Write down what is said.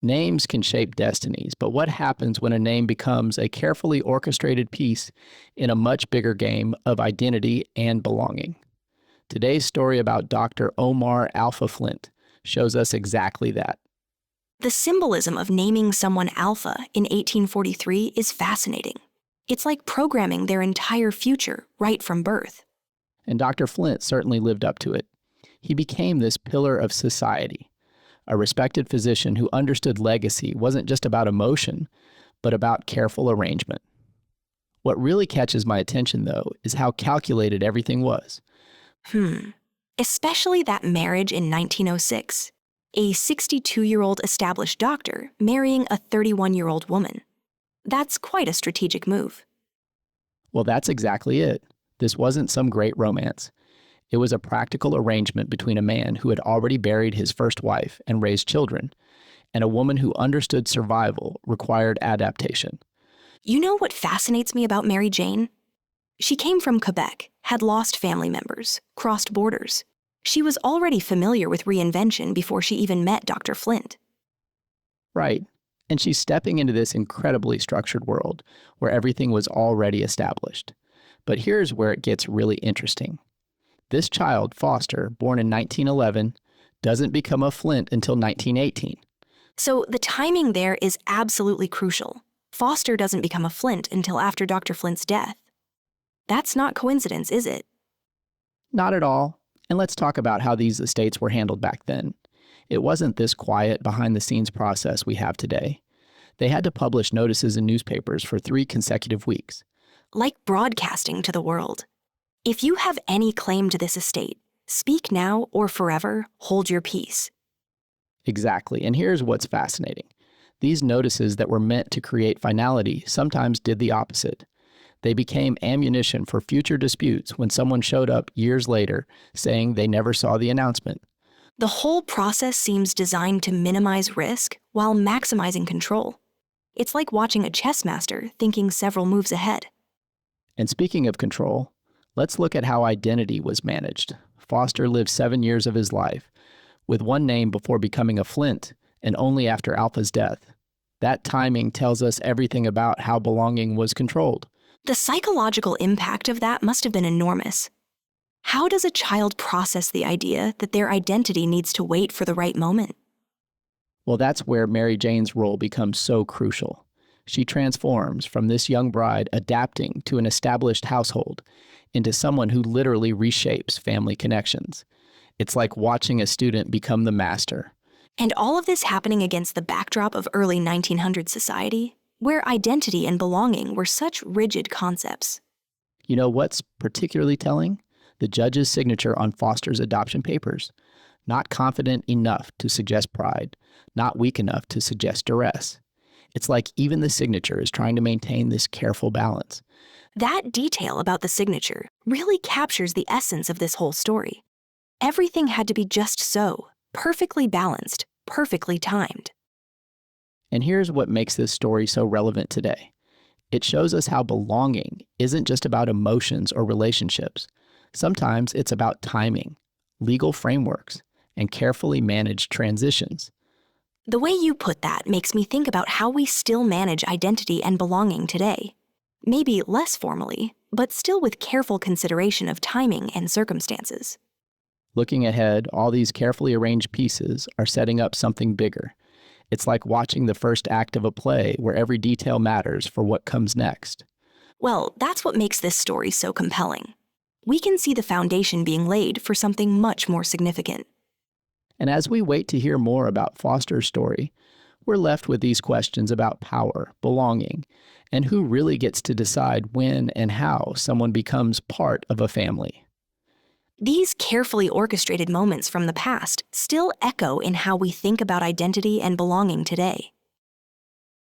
Names can shape destinies, but what happens when a name becomes a carefully orchestrated piece in a much bigger game of identity and belonging? Today's story about Dr. Omar Alpha Flint shows us exactly that. The symbolism of naming someone Alpha in 1843 is fascinating. It's like programming their entire future right from birth. And Dr. Flint certainly lived up to it. He became this pillar of society, a respected physician who understood legacy wasn't just about emotion, but about careful arrangement. What really catches my attention, though, is how calculated everything was. Especially that marriage in 1906. A 62-year-old established doctor marrying a 31-year-old woman. That's quite a strategic move. Well, that's exactly it. This wasn't some great romance. It was a practical arrangement between a man who had already buried his first wife and raised children, and a woman who understood survival required adaptation. You know what fascinates me about Mary Jane? She came from Quebec, had lost family members, crossed borders. She was already familiar with reinvention before she even met Dr. Flint. Right. And she's stepping into this incredibly structured world where everything was already established. But here's where it gets really interesting. This child, Foster, born in 1911, doesn't become a Flint until 1918. So the timing there is absolutely crucial. Foster doesn't become a Flint until after Dr. Flint's death. That's not coincidence, is it? Not at all. And let's talk about how these estates were handled back then. It wasn't this quiet, behind-the-scenes process we have today. They had to publish notices in newspapers for 3 consecutive weeks. Like broadcasting to the world. If you have any claim to this estate, speak now or forever hold your peace. Exactly, and here's what's fascinating. These notices that were meant to create finality sometimes did the opposite. They became ammunition for future disputes when someone showed up years later saying they never saw the announcement. The whole process seems designed to minimize risk while maximizing control. It's like watching a chess master thinking several moves ahead. And speaking of control, let's look at how identity was managed. Foster lived 7 years of his life with one name before becoming a Flint and only after Alpha's death. That timing tells us everything about how belonging was controlled. The psychological impact of that must have been enormous. How does a child process the idea that their identity needs to wait for the right moment? Well, that's where Mary Jane's role becomes so crucial. She transforms from this young bride adapting to an established household into someone who literally reshapes family connections. It's like watching a student become the master. And all of this happening against the backdrop of early 1900s society, where identity and belonging were such rigid concepts. You know what's particularly telling? The judge's signature on Foster's adoption papers. Not confident enough to suggest pride, not weak enough to suggest duress. It's like even the signature is trying to maintain this careful balance. That detail about the signature really captures the essence of this whole story. Everything had to be just so, perfectly balanced, perfectly timed. And here's what makes this story so relevant today. It shows us how belonging isn't just about emotions or relationships. Sometimes it's about timing, legal frameworks, and carefully managed transitions. The way you put that makes me think about how we still manage identity and belonging today. Maybe less formally, but still with careful consideration of timing and circumstances. Looking ahead, all these carefully arranged pieces are setting up something bigger. It's like watching the first act of a play where every detail matters for what comes next. Well, that's what makes this story so compelling. We can see the foundation being laid for something much more significant. And as we wait to hear more about Foster's story, we're left with these questions about power, belonging, and who really gets to decide when and how someone becomes part of a family. These carefully orchestrated moments from the past still echo in how we think about identity and belonging today.